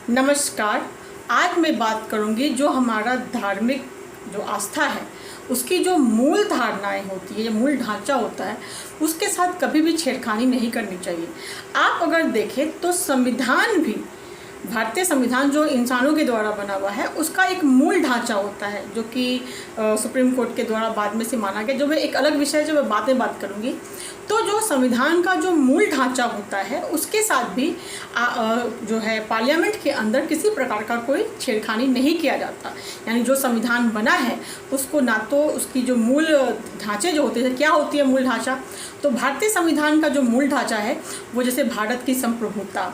नमस्कार। आज मैं बात करूंगी जो हमारा धार्मिक जो आस्था है उसकी जो मूल धारणाएं होती है, जो मूल ढांचा होता है, उसके साथ कभी भी छेड़खानी नहीं करनी चाहिए। आप अगर देखें तो संविधान भी, भारतीय संविधान जो इंसानों के द्वारा बना हुआ है, उसका एक मूल ढांचा होता है जो कि सुप्रीम कोर्ट के द्वारा बाद में से माना गया, जो मैं एक अलग विषय है जो मैं बाद में बात करूंगी। तो जो संविधान का जो मूल ढांचा होता है उसके साथ भी जो है पार्लियामेंट के अंदर किसी प्रकार का कोई छेड़खानी नहीं किया जाता। यानी जो संविधान बना है उसको ना तो उसकी जो मूल ढांचे जो होते हैं, क्या होती है मूल ढांचा, तो भारतीय संविधान का जो मूल ढांचा है वो जैसे भारत की संप्रभुता,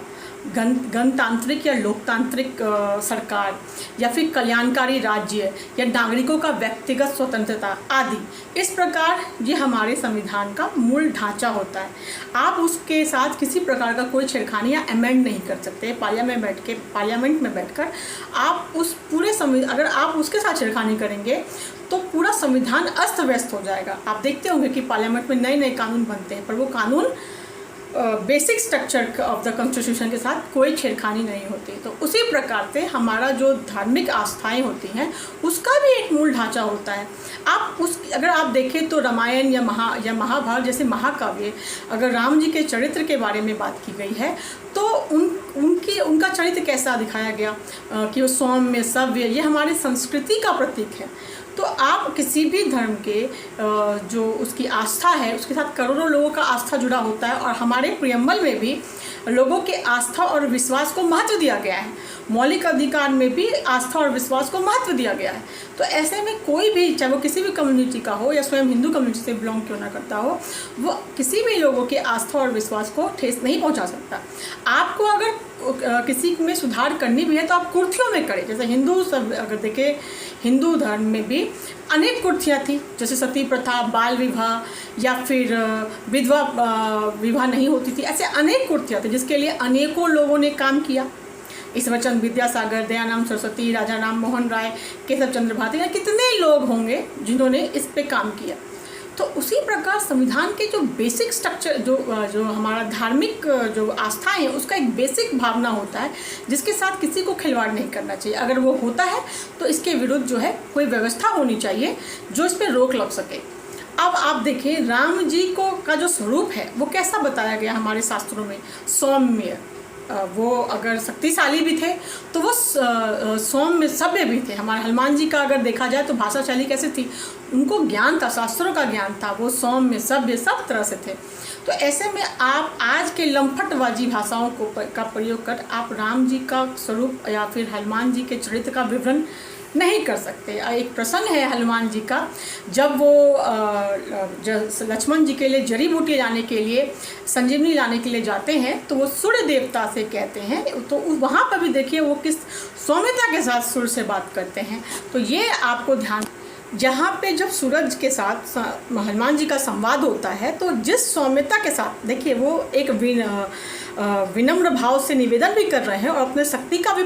गणतांत्रिक या लोकतांत्रिक सरकार, या फिर कल्याणकारी राज्य, या नागरिकों का व्यक्तिगत स्वतंत्रता आदि, इस प्रकार ये हमारे संविधान का मूल ढांचा होता है। आप उसके साथ किसी प्रकार का कोई छेड़खानी या अमेंड नहीं कर सकते। पार्लियामेंट में बैठकर आप उस पूरे अगर आप उसके साथ छेड़खानी करेंगे तो पूरा संविधान अस्त व्यस्त हो जाएगा। आप देखते होंगे कि पार्लियामेंट में नए नए कानून बनते हैं, पर वो कानून basic structure of the constitution के साथ कोई छेड़खानी नहीं होती। तो उसी प्रकार से हमारा जो धार्मिक आस्थाएं होती हैं उसका भी एक मूल ढांचा होता है। अगर आप देखें तो रामायण या महाभारत जैसे महाकाव्य, अगर राम जी के चरित्र के बारे में बात की गई है तो उनका चरित्र कैसा दिखाया गया कि वो सौम्य, सभ्य, ये हमारी संस्कृति का प्रतीक है। तो आप किसी भी धर्म के जो उसकी आस्था है उसके साथ करोड़ों लोगों का आस्था जुड़ा होता है, और हमारे प्रियम्बल में भी लोगों के आस्था और विश्वास को महत्व दिया गया है। मौलिक अधिकार में भी आस्था और विश्वास को महत्व दिया गया है। तो ऐसे में कोई भी, चाहे वो किसी भी कम्युनिटी का हो या स्वयं हिंदू कम्युनिटी से बिलोंग क्यों ना करता हो, वो किसी भी लोगों के आस्था और विश्वास को ठेस नहीं पहुंचा सकता। आपको अगर किसी में सुधार करनी भी है तो आप कुर्तियों में करें। जैसे अगर देखें, हिंदू धर्म में भी अनेक कुर्तियाँ थी, जैसे सती प्रथा, बाल विवाह, या फिर विधवा विवाह नहीं होती थी। ऐसे अनेक कुर्तियाँ थी जिसके लिए अनेकों लोगों ने काम किया। ईश्वरचंद्र विद्यासागर, दयानंद सरस्वती, राजा राम मोहन राय, केशव चंद्र भारती, कितने लोग होंगे जिन्होंने इस पे काम किया। तो उसी प्रकार संविधान के जो बेसिक स्ट्रक्चर, जो हमारा धार्मिक जो आस्था है उसका एक बेसिक भावना होता है जिसके साथ किसी को खिलवाड़ नहीं करना चाहिए। अगर वो होता है तो इसके विरुद्ध जो है कोई व्यवस्था होनी चाहिए जो इस पर रोक लग सके। अब आप देखें, राम जी का जो स्वरूप है वो कैसा बताया गया हमारे शास्त्रों में, सौम्य। वो अगर शक्तिशाली भी थे तो वो सौम्य, सभ्य भी थे। हमारे हनुमान जी का अगर देखा जाए तो भाषा शैली कैसे थी, उनको ज्ञान था, शास्त्रों का ज्ञान था, वो सौम्य, सभ्य सब तरह से थे। तो ऐसे में आप आज के लंपटबाजी भाषाओं का प्रयोग कर आप राम जी का स्वरूप या फिर हनुमान जी के चरित्र का विवरण नहीं कर सकते। एक प्रसंग है हनुमान जी का, जब वो लक्ष्मण जी के लिए जड़ी बूटी लाने के लिए, संजीवनी लाने के लिए जाते हैं तो वो सूर्य देवता से कहते हैं। तो वहाँ पर भी देखिए वो किस सौम्यता के साथ सूर्य से बात करते हैं। तो ये आपको ध्यान, जहाँ पे जब सूरज के साथ हनुमान जी का संवाद होता है तो जिस सौम्यता के साथ, देखिए वो एक विनम्र भाव से निवेदन भी कर रहे हैं और अपने शक्ति का भी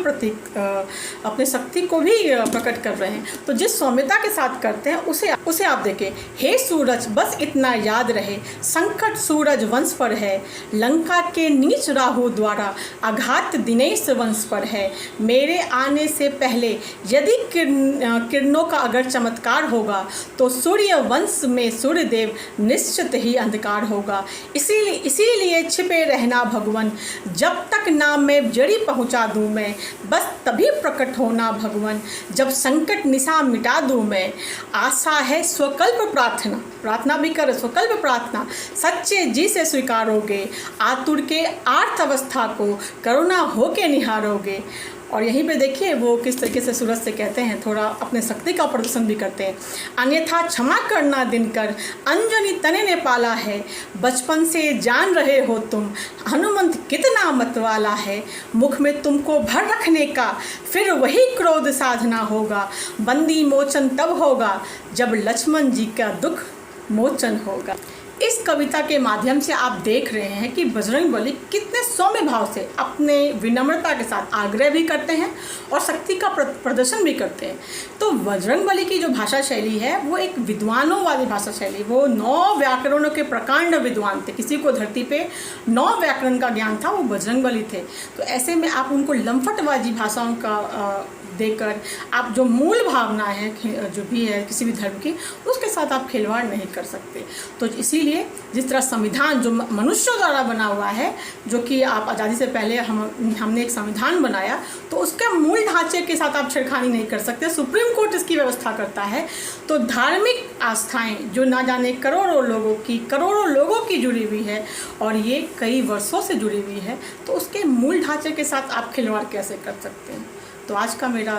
अपने शक्ति को भी प्रकट कर रहे हैं। तो जिस सौम्यता के साथ करते हैं उसे आप देखें। हे सूरज बस इतना याद रहे, संकट सूरज वंश पर है, लंका के नीच राहु द्वारा आघात दिनेश वंश पर है। मेरे आने से पहले यदि किरणों का अगर चमत्कार होगा तो सूर्य वंश में सूर्यदेव निश्चित ही अंधकार होगा। इसीलिए छिपे रहना भगवान, जब तक ना मैं जड़ी पहुंचा दूं मैं, बस तभी प्रकट होना भगवान, जब संकट निशा मिटा दूं मैं। आशा है स्वकल्प प्रार्थना, प्रार्थना भी कर, स्वकल्प प्रार्थना सच्चे जी से स्वीकारोगे, आतुर के आर्थ अवस्था को करुणा होके निहारोगे। और यहीं पे देखिए वो किस तरीके से सूरज से कहते हैं, थोड़ा अपने शक्ति का प्रदर्शन भी करते हैं। अन्यथा क्षमा करना दिनकर, अंजनी तने ने पाला है, बचपन से जान रहे हो तुम, हनुमंत कितना मतवाला है। मुख में तुमको भर रखने का फिर वही क्रोध साधना होगा, बंदी मोचन तब होगा जब लक्ष्मण जी का दुख मोचन होगा। इस कविता के माध्यम से आप देख रहे हैं कि बजरंगबली कितने सौम्य भाव से अपने विनम्रता के साथ आग्रह भी करते हैं और शक्ति का प्रदर्शन भी करते हैं। तो बजरंगबली की जो भाषा शैली है वो एक विद्वानों वाली भाषा शैली, वो 9 व्याकरणों के प्रकांड विद्वान थे। किसी को धरती पे 9 व्याकरण का ज्ञान था, वो बजरंगबली थे। तो ऐसे में आप उनको लंफटबाजी भाषाओं का देकर आप जो मूल भावना है जो भी है किसी भी धर्म की, उसके साथ आप खिलवाड़ नहीं कर सकते। तो इसीलिए जिस तरह संविधान जो मनुष्यों द्वारा बना हुआ है, जो कि आप आज़ादी से पहले हमने एक संविधान बनाया, तो उसके मूल ढांचे के साथ आप छेड़खानी नहीं कर सकते। सुप्रीम कोर्ट इसकी व्यवस्था करता है। तो धार्मिक आस्थाएं जो ना जाने करोड़ों लोगों की जुड़ी हुई है और ये कई वर्षों से जुड़ी हुई है, तो उसके मूल ढांचे के साथ आप खिलवाड़ कैसे कर सकते हैं। तो आज का मेरा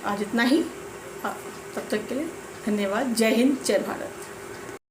आज इतना ही। तब तक के लिए धन्यवाद। जय हिंद, जय भारत।